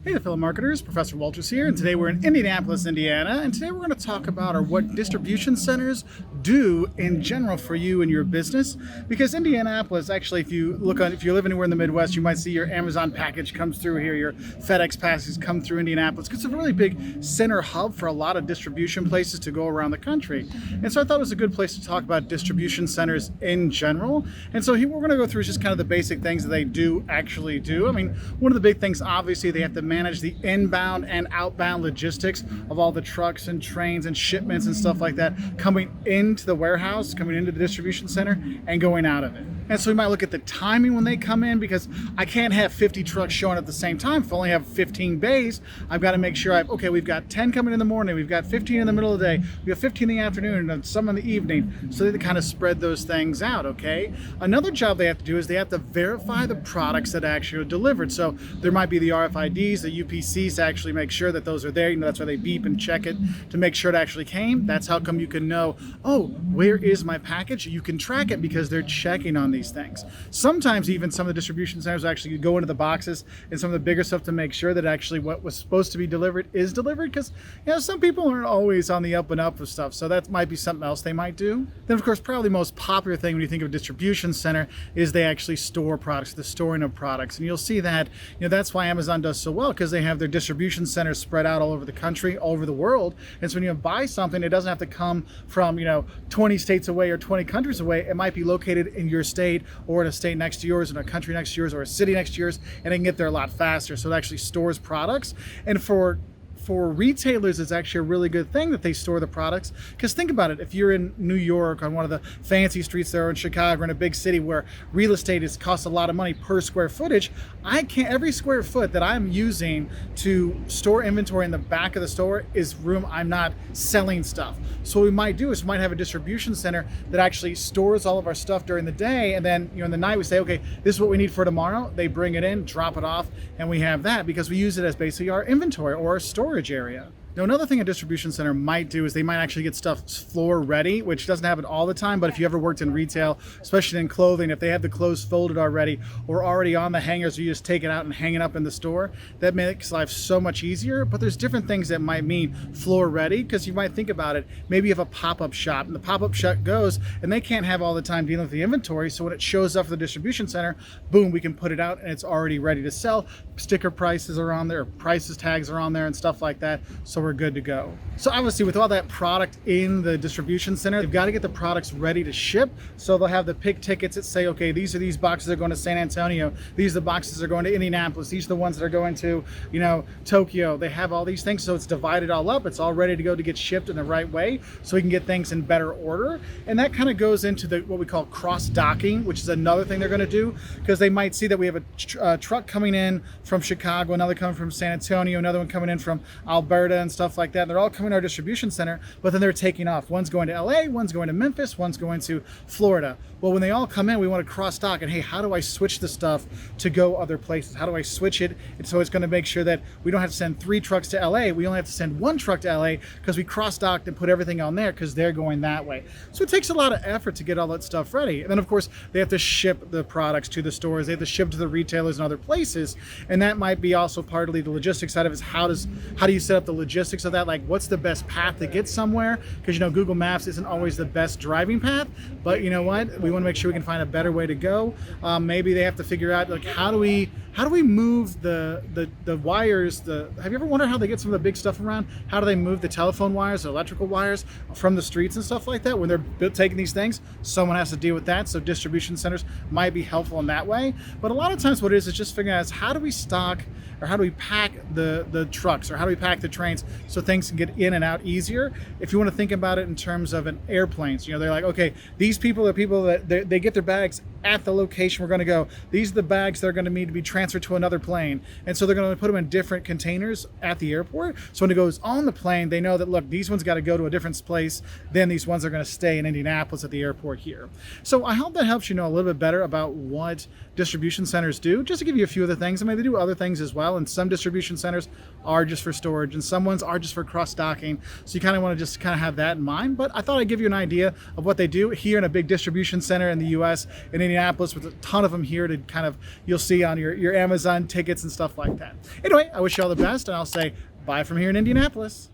Hey fellow marketers, Professor Wolters here, and today we're in Indianapolis, Indiana, and today we're going to talk about what distribution centers do in general for you and your business. Because Indianapolis, actually, if you live anywhere in the Midwest, you might see your Amazon package comes through here, your FedEx packages come through Indianapolis, because it's a really big center hub for a lot of distribution places to go around the country. And so I thought it was a good place to talk about distribution centers in general. And so here we're going to go through just kind of the basic things that they actually do. I mean, one of the big things, obviously, they have to manage the inbound and outbound logistics of all the trucks and trains and shipments and stuff like that coming into the warehouse, coming into the distribution center, and going out of it. And so we might look at the timing when they come in, because I can't have 50 trucks showing at the same time. If I only have 15 bays, I've got to make sure we've got 10 coming in the morning, we've got 15 in the middle of the day, we have 15 in the afternoon, and some in the evening, so they kind of spread those things out, okay? Another job they have to do is they have to verify the products that actually are delivered. So there might be the RFIDs, the UPCs, to actually make sure that those are there. You know, that's why they beep and check it to make sure it actually came. That's how come you can know, oh, where is my package? You can track it because they're checking on these things. Sometimes even some of the distribution centers actually go into the boxes and some of the bigger stuff to make sure that actually what was supposed to be delivered is delivered, because some people aren't always on the up and up of stuff, so that might be something else they might do. Then of course, probably the most popular thing when you think of a distribution center is they actually store products, the storing of products. And you'll see that, that's why Amazon does so well, because they have their distribution centers spread out all over the country, all over the world. And so when you buy something, it doesn't have to come from 20 states away or 20 countries away. It might be located in your state, or in a state next to yours, in a country next to yours, or a city next to yours, and it can get there a lot faster. So it actually stores products. And for retailers, it's actually a really good thing that they store the products, because think about it. If you're in New York on one of the fancy streets there, or in Chicago, in a big city where real estate costs a lot of money per square footage, every square foot that I'm using to store inventory in the back of the store is room I'm not selling stuff. So what we might do is we might have a distribution center that actually stores all of our stuff during the day, and then in the night we say, okay, this is what we need for tomorrow. They bring it in, drop it off, and we have that because we use it as basically our inventory or our storage area. Now, another thing a distribution center might do is they might actually get stuff floor ready, which doesn't happen all the time, but if you ever worked in retail, especially in clothing, if they have the clothes folded already or already on the hangers, you just take it out and hang it up in the store, that makes life so much easier. But there's different things that might mean floor ready, because you might think about it, maybe you have a pop-up shop, and the pop-up shop goes, and they can't have all the time dealing with the inventory, so when it shows up for the distribution center, boom, we can put it out and it's already ready to sell. Sticker prices are on there, prices tags are on there and stuff like that, so we're good to go. So obviously, with all that product in the distribution center, they've got to get the products ready to ship. So they'll have the pick tickets that say, okay, these boxes are going to San Antonio, these are the boxes that are going to Indianapolis, these are the ones that are going to Tokyo. They have all these things, so it's divided all up, it's all ready to go to get shipped in the right way, so we can get things in better order. And that kind of goes into what we call cross docking, which is another thing they're going to do, because they might see that we have a truck coming in from Chicago, another coming from San Antonio, another one coming in from Alberta and stuff like that. They're all coming to our distribution center, but then they're taking off. One's going to LA, one's going to Memphis, one's going to Florida. Well, when they all come in, we want to cross dock, and hey, how do I switch the stuff to go other places? How do I switch it? And so it's going to make sure that we don't have to send 3 trucks to LA. We only have to send 1 truck to LA, because we cross docked and put everything on there because they're going that way. So it takes a lot of effort to get all that stuff ready. And then of course, they have to ship the products to the stores. They have to ship to the retailers and other places. And that might be also partly the logistics side of it, is how do you set up the logistics of that? Like, what's the best path to get somewhere? Because Google Maps isn't always the best driving path, but you know what? We want to make sure we can find a better way to go. Maybe they have to figure out, like, how do we move the wires? Have you ever wondered how they get some of the big stuff around? How do they move the telephone wires, the electrical wires from the streets and stuff like that? When they're taking these things, someone has to deal with that. So distribution centers might be helpful in that way. But a lot of times what it is just figuring out how do we stock, or how do we pack the trucks, or how do we pack the trains so things can get in and out easier? If you want to think about it in terms of an airplanes, they're like, okay, these people are people that they get their bags at the location we're going to go. These are the bags that are going to need to be transferred to another plane. And so they're going to put them in different containers at the airport. So when it goes on the plane, they know that, look, these ones got to go to a different place than these ones are going to stay in Indianapolis at the airport here. So I hope that helps you know a little bit better about what distribution centers do. Just to give you a few of the things, I mean, they do other things as well. And some distribution centers are just for storage, and some ones are just for cross-docking. So you kind of want to just have that in mind. But I thought I'd give you an idea of what they do here in a big distribution center in the US, in Indianapolis with a ton of them here to kind of, you'll see on your Amazon tickets and stuff like that. Anyway, I wish you all the best, and I'll say bye from here in Indianapolis.